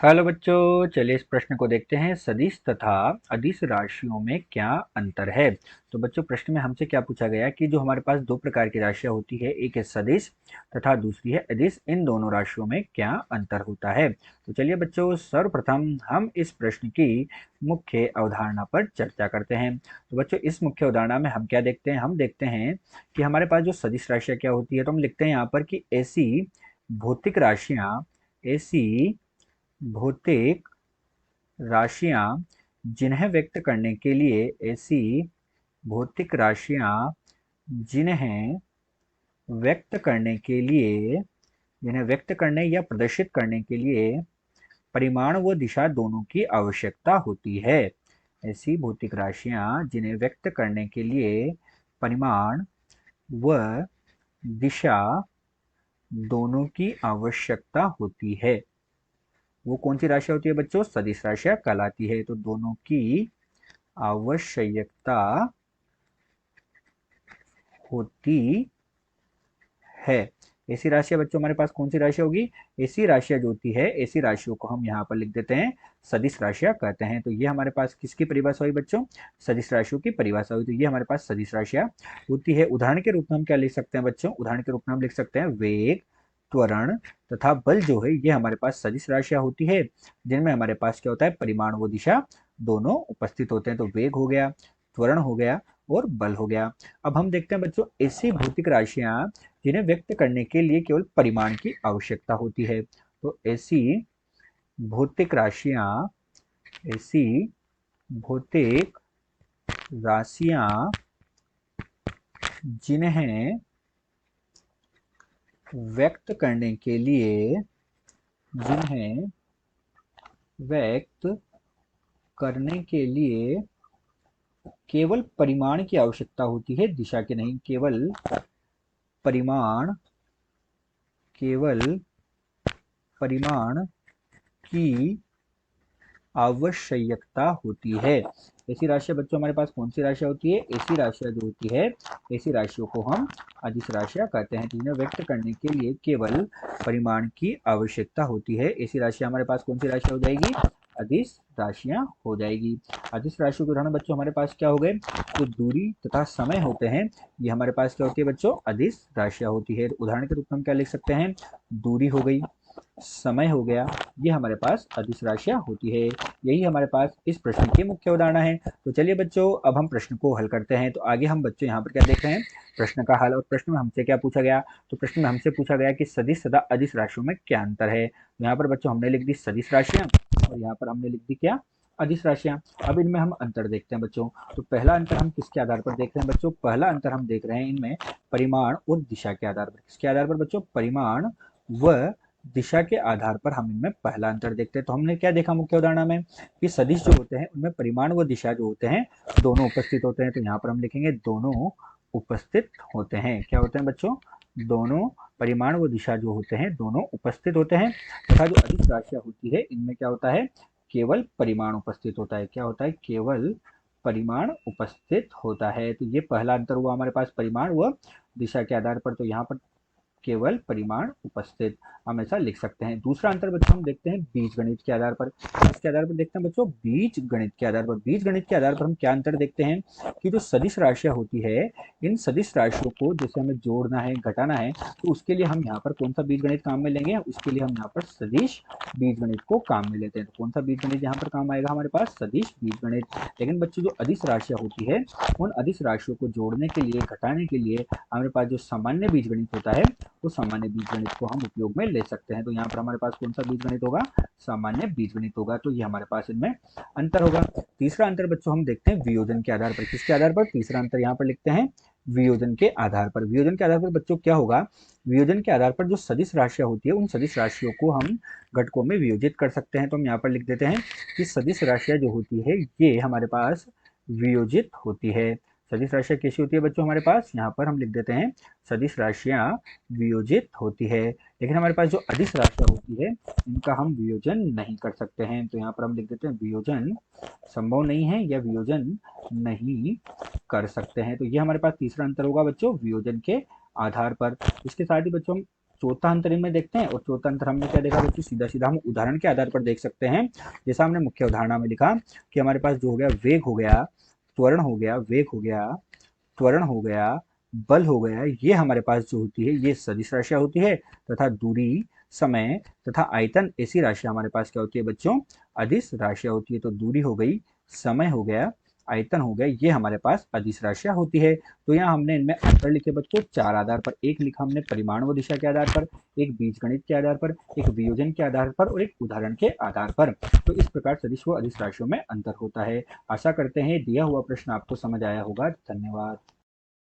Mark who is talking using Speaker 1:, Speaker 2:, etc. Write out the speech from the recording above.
Speaker 1: Hello बच्चों, चलिए इस प्रश्न को देखते हैं। सदिश तथा अदिश राशियों में क्या अंतर है। तो बच्चों, प्रश्न में हमसे क्या पूछा गया कि जो हमारे पास दो प्रकार की राशियां होती है, एक है सदिश तथा दूसरी है अदिश, इन दोनों राशियों में क्या अंतर होता है। तो चलिए बच्चों, सर्वप्रथम हम इस प्रश्न की मुख्य अवधारणा पर चर्चा करते हैं। तो बच्चों, इस मुख्य अवधारणा में हम क्या देखते हैं, हम देखते हैं कि हमारे पास जो सदिश राशियां क्या होती है, तो हम लिखते हैं यहाँ पर कि ऐसी भौतिक राशियां ऐसी भौतिक राशियां जिन्हें व्यक्त करने के लिए ऐसी भौतिक राशियां जिन्हें व्यक्त करने के लिए जिन्हें व्यक्त करने या प्रदर्शित करने के लिए परिमाण व दिशा दोनों की आवश्यकता होती है। ऐसी भौतिक राशियां जिन्हें व्यक्त करने के लिए परिमाण व दिशा दोनों की आवश्यकता होती है, वो कौन सी राशियां होती है बच्चों? सदिश राशियां कहलाती है। तो दोनों की आवश्यकता होती है। ऐसी राशियां बच्चों हमारे पास कौन सी राशि होगी? ऐसी राशियां जो होती है, ऐसी राशियों को हम यहाँ पर लिख देते हैं सदिश राशियां कहते हैं। तो ये हमारे पास किसकी परिभाषा हुई बच्चों? सदिश राशियों की परिभाषा हुई। तो ये हमारे पास सदिश राशियां होती है। उदाहरण के रूप में हम क्या लिख सकते हैं बच्चों? उदाहरण के रूप में हम लिख सकते हैं वेग, त्वरण तथा बल जो है, ये हमारे पास सदिश राशियां होती है, जिनमें हमारे पास क्या होता है? परिमाण व दिशा दोनों उपस्थित होते हैं। तो वेग हो गया, त्वरण हो गया और बल हो गया। अब हम देखते हैं बच्चों, ऐसी भौतिक राशियां जिन्हें व्यक्त करने के लिए केवल परिमाण की आवश्यकता होती है। तो भौतिक राशियां ऐसी भौतिक राशियां जिन्हें व्यक्त करने के लिए जिन्हें व्यक्त करने के लिए केवल परिमाण की आवश्यकता होती है, दिशा की नहीं। परिमाण केवल परिमाण की आवश्यकता होती है। ऐसी राशियां बच्चों हमारे पास कौन सी राशियां होती है? ऐसी राशियां जो होती है, ऐसी राशियों को हम अदिश राशियां कहते हैं, जिन्हें व्यक्त करने के लिए केवल परिमाण की आवश्यकता होती है। ऐसी राशियां हमारे पास कौन सी राशियां हो जाएगी? अदिश राशियां हो जाएगी। अदिश राशियों के उदाहरण बच्चों हमारे पास क्या हो गए? जो दूरी तथा समय होते हैं, ये हमारे पास क्या होती है बच्चों? अदिश राशियां होती है। उदाहरण के रूप में हम क्या लिख सकते हैं? दूरी हो गई, समय हो गया, ये हमारे पास अदिश राशियां होती है। यही हमारे पास इस प्रश्न की मुख्य अवधारणा है। तो चलिए बच्चों, अब हम प्रश्न को हल करते हैं। तो आगे हम बच्चों यहाँ पर क्या देख रहे हैं? प्रश्न का हल। और प्रश्न में हमसे क्या पूछा गया? तो प्रश्न में हमसे पूछा गया कि सदिश तथा अदिश राशियों में क्या अंतर है। तो यहाँ पर बच्चों हमने लिख दी सदिश राशियां और यहाँ पर हमने लिख दी क्या? अदिश राशियां। अब इनमें हम अंतर देखते हैं बच्चों। तो पहला अंतर हम किसके आधार पर देख रहे हैं बच्चों? पहला अंतर हम देख रहे हैं इनमें परिमाण और दिशा के आधार पर। किसके आधार पर बच्चों? परिमाण व दिशा के आधार पर हम इनमें पहला अंतर देखते हैं। तो हमने क्या देखा मुख्य उदाहरण में कि सदिश जो होते हैं उनमें परिमाण व दिशा जो होते हैं दोनों उपस्थित होते हैं। तो यहाँ पर हम लिखेंगे दोनों उपस्थित होते हैं। क्या होते हैं बच्चों? दोनों परिमाण व दिशा जो होते हैं दोनों उपस्थित होते हैं। तथा जो अदिश राशियां होती है, इनमें क्या होता है? केवल परिमाण उपस्थित होता है। क्या होता है? केवल परिमाण उपस्थित होता है। तो ये पहला अंतर हुआ हमारे पास परिमाण व दिशा के आधार पर। तो यहाँ पर केवल परिमाण उपस्थित हम ऐसा लिख सकते हैं। दूसरा अंतर बच्चों हम देखते हैं बीज गणित के आधार पर। इसके आधार पर देखते हैं बच्चों बीज गणित के आधार पर। बीज गणित के आधार पर हम क्या अंतर देखते हैं कि जो सदिश राशियां होती है, इन सदिश राशियों को जैसे हमें जोड़ना है, घटाना है, तो उसके लिए हम यहाँ पर कौन सा बीज गणित काम में लेंगे? उसके लिए हम यहाँ पर सदिश बीज गणित को काम में लेते हैं। तो कौन सा बीज गणित यहाँ पर काम आएगा हमारे पास? सदिश बीज गणित। लेकिन बच्चों जो अदिश राशियां होती है, उन अदिश राशियों को जोड़ने के लिए, घटाने के लिए हमारे पास जो सामान्य बीज गणित होता है, तो सामान्य बीजगणित को हम उपयोग में ले सकते हैं। तो यहाँ पर हमारे पास कौन सा बीजगणित होगा? सामान्य बीजगणित होगा। तो ये हमारे पास इनमें अंतर होगा। तीसरा अंतर बच्चों हम देखते हैं वियोजन के आधार पर। किसके आधार पर? तीसरा अंतर यहाँ पर लिखते हैं वियोजन के आधार पर। वियोजन के आधार पर बच्चों क्या होगा? वियोजन के आधार पर जो सदिश राशियां होती है, उन सदिश राशियों को हम घटकों में वियोजित कर सकते हैं। तो हम यहाँ पर लिख देते हैं कि सदिश राशियां जो होती है, ये हमारे पास वियोजित होती है। सदिश राशियां कैसी होती है बच्चों हमारे पास? यहाँ पर हम लिख देते हैं सदिश राशियां वियोजित होती है। लेकिन हमारे पास जो अदिश राशियां होती है, इनका हम वियोजन नहीं कर सकते हैं। तो यहाँ पर हम लिख देते हैं वियोजन संभव नहीं है या वियोजन नहीं कर सकते हैं। तो ये हमारे पास तीसरा अंतर होगा बच्चों वियोजन के आधार पर। इसके साथ ही बच्चों हम चौथा अंतर इनमें देखते हैं। और चौथा अंतर हमने क्या देखा बच्चों, सीधा सीधा हम उदाहरण के आधार पर देख सकते हैं। जैसा हमने मुख्य उदाहरण में लिखा कि हमारे पास जो हो गया वेग हो गया, त्वरण हो गया, वेग हो गया, त्वरण हो गया, बल हो गया, ये हमारे पास जो होती है ये सदिश राशियां होती है। तथा दूरी, समय तथा आयतन ऐसी राशियां हमारे पास क्या होती है बच्चों, अदिश राशियां होती है। तो दूरी हो गई, समय हो गया, आयतन हो गया, ये हमारे पास अदिश राशियां होती है। तो यहाँ हमने इनमें अंतर लिखे बच्चों चार आधार पर। एक लिखा हमने परिमाण व दिशा के आधार पर, एक बीजगणित के आधार पर, एक वियोजन के आधार पर और एक उदाहरण के आधार पर। तो इस प्रकार सदिश व अदिश राशियों में अंतर होता है। आशा करते हैं दिया हुआ प्रश्न आपको समझ आया होगा। धन्यवाद।